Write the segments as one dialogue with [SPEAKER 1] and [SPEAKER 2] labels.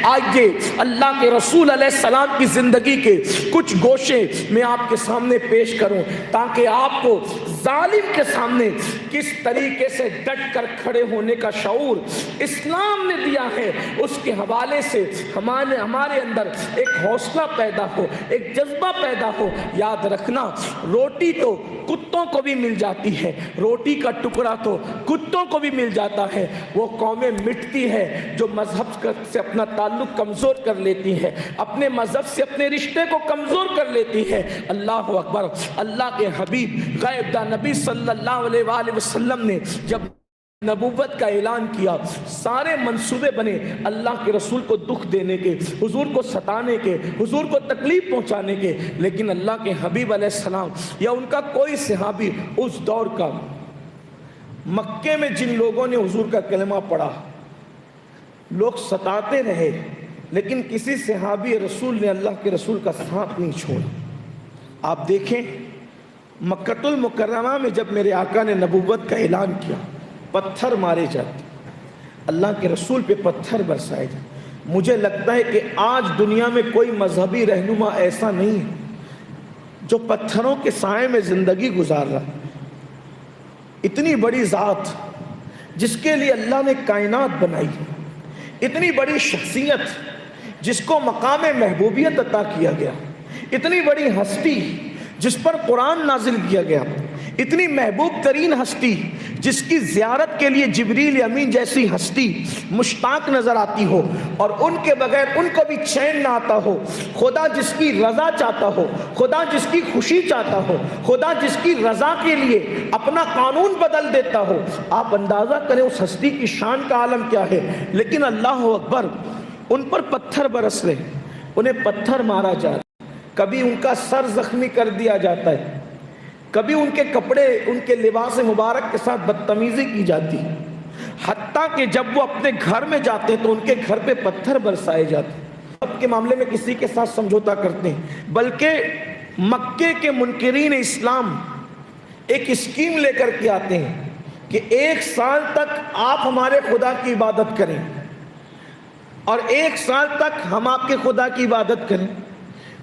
[SPEAKER 1] آئیے اللہ کے رسول علیہ السلام کی زندگی کے کچھ گوشے میں آپ کے سامنے پیش کروں تاکہ آپ کو ظالم کے سامنے کس طریقے سے ڈٹ کر کھڑے ہونے کا شعور اسلام نے دیا ہے، اس کے حوالے سے ہمارے اندر ایک حوصلہ پیدا ہو، ایک جذبہ پیدا ہو۔ یاد رکھنا، روٹی تو کتوں کو بھی مل جاتی ہے، روٹی کا ٹکڑا تو کتوں کو بھی مل جاتا ہے۔ وہ قومیں مٹتی ہے جو مذہب سے اپنا تعلق کمزور کر لیتی ہے، اپنے مذہب سے اپنے رشتے کو کمزور کر لیتی ہے۔ اللہ اکبر۔ اللہ کے حبیب غیب داں نبی صلی اللہ علیہ وآلہ وسلم نے جب نبوت کا اعلان کیا، سارے منصوبے بنے اللہ کے رسول کو دکھ دینے کے، حضور کو ستانے کے، حضور کو تکلیف پہنچانے کے، لیکن اللہ کے حبیب علیہ السلام یا ان کا کوئی صحابی اس دور کا، مکے میں جن لوگوں نے حضور کا کلمہ پڑھا، لوگ ستاتے رہے لیکن کسی صحابی رسول نے اللہ کے رسول کا ساتھ نہیں چھوڑا۔ آپ دیکھیں مکہ المکرمہ میں جب میرے آقا نے نبوت کا اعلان کیا، پتھر مارے جاتے، اللہ کے رسول پہ پتھر برسائے جاتے۔ مجھے لگتا ہے کہ آج دنیا میں کوئی مذہبی رہنما ایسا نہیں ہے جو پتھروں کے سائے میں زندگی گزار رہا ہے۔ اتنی بڑی ذات جس کے لیے اللہ نے کائنات بنائی، اتنی بڑی شخصیت جس کو مقام محبوبیت عطا کیا گیا، اتنی بڑی ہستی جس پر قرآن نازل کیا گیا، اتنی محبوب ترین ہستی جس کی زیارت کے لیے جبریل امین جیسی ہستی مشتاق نظر آتی ہو اور ان کے بغیر ان کو بھی چین نہ آتا ہو، خدا جس کی رضا چاہتا ہو، خدا جس کی خوشی چاہتا ہو، خدا جس کی رضا کے لیے اپنا قانون بدل دیتا ہو، آپ اندازہ کریں اس ہستی کی شان کا عالم کیا ہے۔ لیکن اللہ اکبر، ان پر پتھر برس رہے، انہیں پتھر مارا جا رہا، کبھی ان کا سر زخمی کر دیا جاتا ہے، کبھی ان کے کپڑے، ان کے لباس مبارک کے ساتھ بدتمیزی کی جاتی، حتیٰ کہ جب وہ اپنے گھر میں جاتے تو ان کے گھر پہ پتھر برسائے جاتے۔ اب کے معاملے میں کسی کے ساتھ سمجھوتا کرتے ہیں، بلکہ مکے کے منکرین اسلام ایک اسکیم لے کر کے آتے ہیں کہ 1 سال تک آپ ہمارے خدا کی عبادت کریں اور 1 سال تک ہم آپ کے خدا کی عبادت کریں۔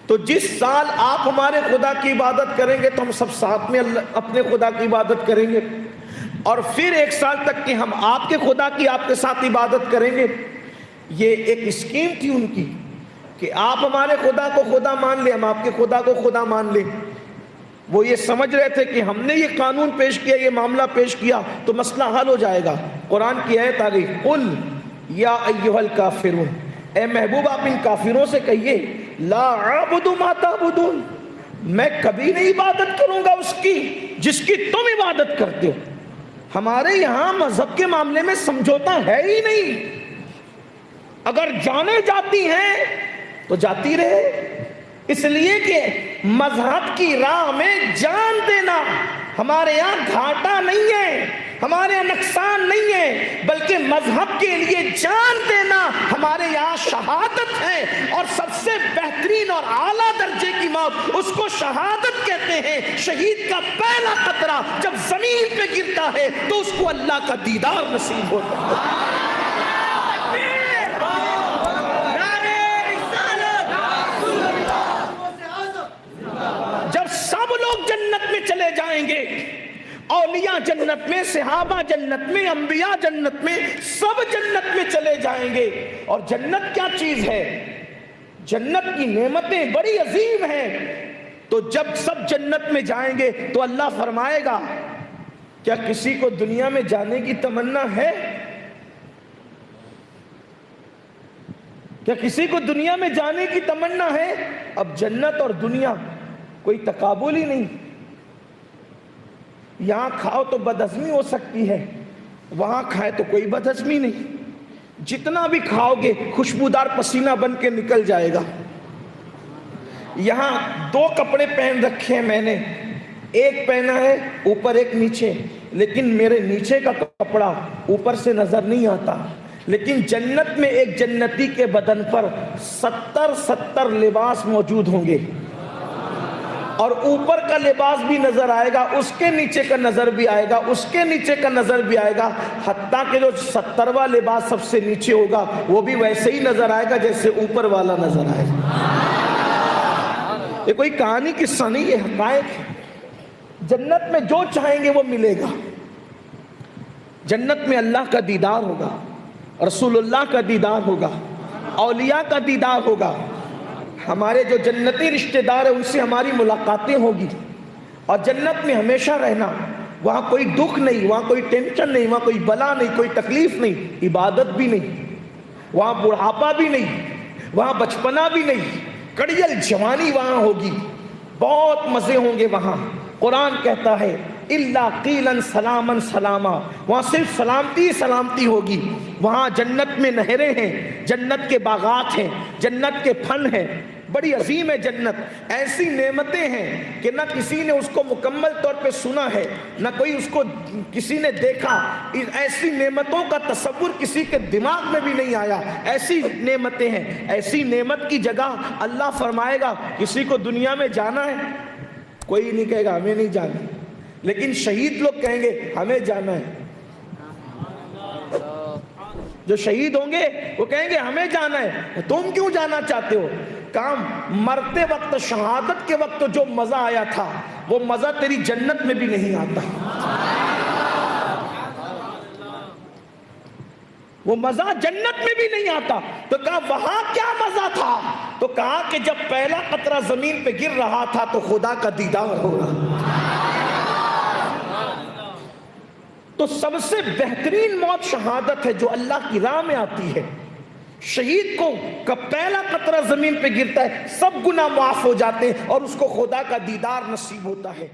[SPEAKER 1] تو جس سال آپ ہمارے خدا کی عبادت کریں گے تو ہم سب ساتھ میں اپنے خدا کی عبادت کریں گے، اور پھر 1 سال تک کہ ہم آپ کے خدا کی آپ کے ساتھ عبادت کریں گے۔ یہ ایک اسکیم تھی ان کی کہ آپ ہمارے خدا کو خدا مان لیں، ہم آپ کے خدا کو خدا مان لیں۔ وہ یہ سمجھ رہے تھے کہ ہم نے یہ قانون پیش کیا، یہ معاملہ پیش کیا تو مسئلہ حل ہو جائے گا۔ قرآن کی آیت آ گئی، قل یا ایھا الکافرون، اے محبوب آپ ان کافروں سے کہیے، لا اعبد ما تعبدون، میں کبھی نہیں عبادت کروں گا اس کی جس کی تم عبادت کرتے ہو۔ ہمارے یہاں مذہب کے معاملے میں سمجھوتا ہے ہی نہیں، اگر جانے جاتی ہیں تو جاتی رہے، اس لیے کہ مذہب کی راہ میں جان دینا ہمارے یہاں گھاٹا نہیں ہے، ہمارے یہاں نقصان نہیں ہے، بلکہ مذہب کے لیے جان دینا ہمارے یہاں شہادت ہے، اور سب سے بہترین اور اعلیٰ درجے کی موت اس کو شہادت کہتے ہیں۔ شہید کا پہلا قطرہ جب زمین پہ گرتا ہے تو اس کو اللہ کا دیدار نصیب ہوتا ہے۔ جب سب لوگ جنت میں چلے جائیں گے، اولیاء جنت میں، صحابہ جنت میں، انبیاء جنت میں، سب جنت میں چلے جائیں گے۔ اور جنت کیا چیز ہے؟ جنت کی نعمتیں بڑی عظیم ہیں۔ تو جب سب جنت میں جائیں گے تو اللہ فرمائے گا، کیا کسی کو دنیا میں جانے کی تمنا ہے؟ کیا کسی کو دنیا میں جانے کی تمنا ہے؟ اب جنت اور دنیا کوئی تقابل ہی نہیں۔ یہاں کھاؤ تو بدہضمی ہو سکتی ہے، وہاں کھائے تو کوئی بدہضمی نہیں، جتنا بھی کھاؤ گے خوشبودار پسینہ بن کے نکل جائے گا۔ یہاں 2 کپڑے پہن رکھے ہیں میں نے، ایک پہنا ہے اوپر ایک نیچے، لیکن میرے نیچے کا کپڑا اوپر سے نظر نہیں آتا۔ لیکن جنت میں ایک جنتی کے بدن پر 70 لباس موجود ہوں گے، اور اوپر کا لباس بھی نظر آئے گا، اس کے نیچے کا نظر بھی آئے گا، اس کے نیچے کا نظر بھی آئے گا، حتیٰ کہ جو 70واں لباس سب سے نیچے ہوگا وہ بھی ویسے ہی نظر آئے گا جیسے اوپر والا نظر آئے گا۔ یہ کوئی کہانی قصہ نہیں، یہ حقائق ہے۔ جنت میں جو چاہیں گے وہ ملے گا۔ جنت میں اللہ کا دیدار ہوگا، رسول اللہ کا دیدار ہوگا، اولیاء کا دیدار ہوگا، ہمارے جو جنتی رشتہ دار ہیں ان سے ہماری ملاقاتیں ہوگی، اور جنت میں ہمیشہ رہنا، وہاں کوئی دکھ نہیں، وہاں کوئی ٹینشن نہیں، وہاں کوئی بلا نہیں، کوئی تکلیف نہیں، عبادت بھی نہیں، وہاں بڑھاپا بھی نہیں، وہاں بچپنا بھی نہیں، کڑیل جوانی وہاں ہوگی، بہت مزے ہوں گے وہاں۔ قرآن کہتا ہے اِلَّا قِيلًا سَلَامًا سَلَامًا، وہاں صرف سلامتی سلامتی ہوگی۔ وہاں جنت میں نہریں ہیں، جنت کے باغات ہیں، جنت کے پھل ہیں، بڑی عظیم ہے جنت۔ ایسی نعمتیں ہیں کہ نہ کسی نے اس کو مکمل طور پہ سنا ہے، نہ کوئی اس کو کسی نے دیکھا، ایسی نعمتوں کا تصور کسی کے دماغ میں بھی نہیں آیا۔ ایسی نعمتیں ہیں، ایسی نعمت کی جگہ اللہ فرمائے گا کسی کو دنیا میں جانا ہے؟ کوئی نہیں کہے گا ہمیں نہیں جانا، لیکن شہید لوگ کہیں گے ہمیں جانا ہے۔ جو شہید ہوں گے وہ کہیں گے ہمیں جانا ہے۔ تم کیوں جانا چاہتے ہو؟ کام مرتے وقت، شہادت کے وقت جو مزہ آیا تھا وہ مزہ تیری جنت میں بھی نہیں آتا، وہ مزہ جنت میں بھی نہیں آتا۔ تو کہا وہاں کیا مزہ تھا؟ تو کہا کہ جب پہلا قطرہ زمین پہ گر رہا تھا تو خدا کا دیدار ہوگا۔ تو سب سے بہترین موت شہادت ہے جو اللہ کی راہ میں آتی ہے۔ شہید کو پہلا قطرہ زمین پہ گرتا ہے، سب گناہ معاف ہو جاتے ہیں اور اس کو خدا کا دیدار نصیب ہوتا ہے۔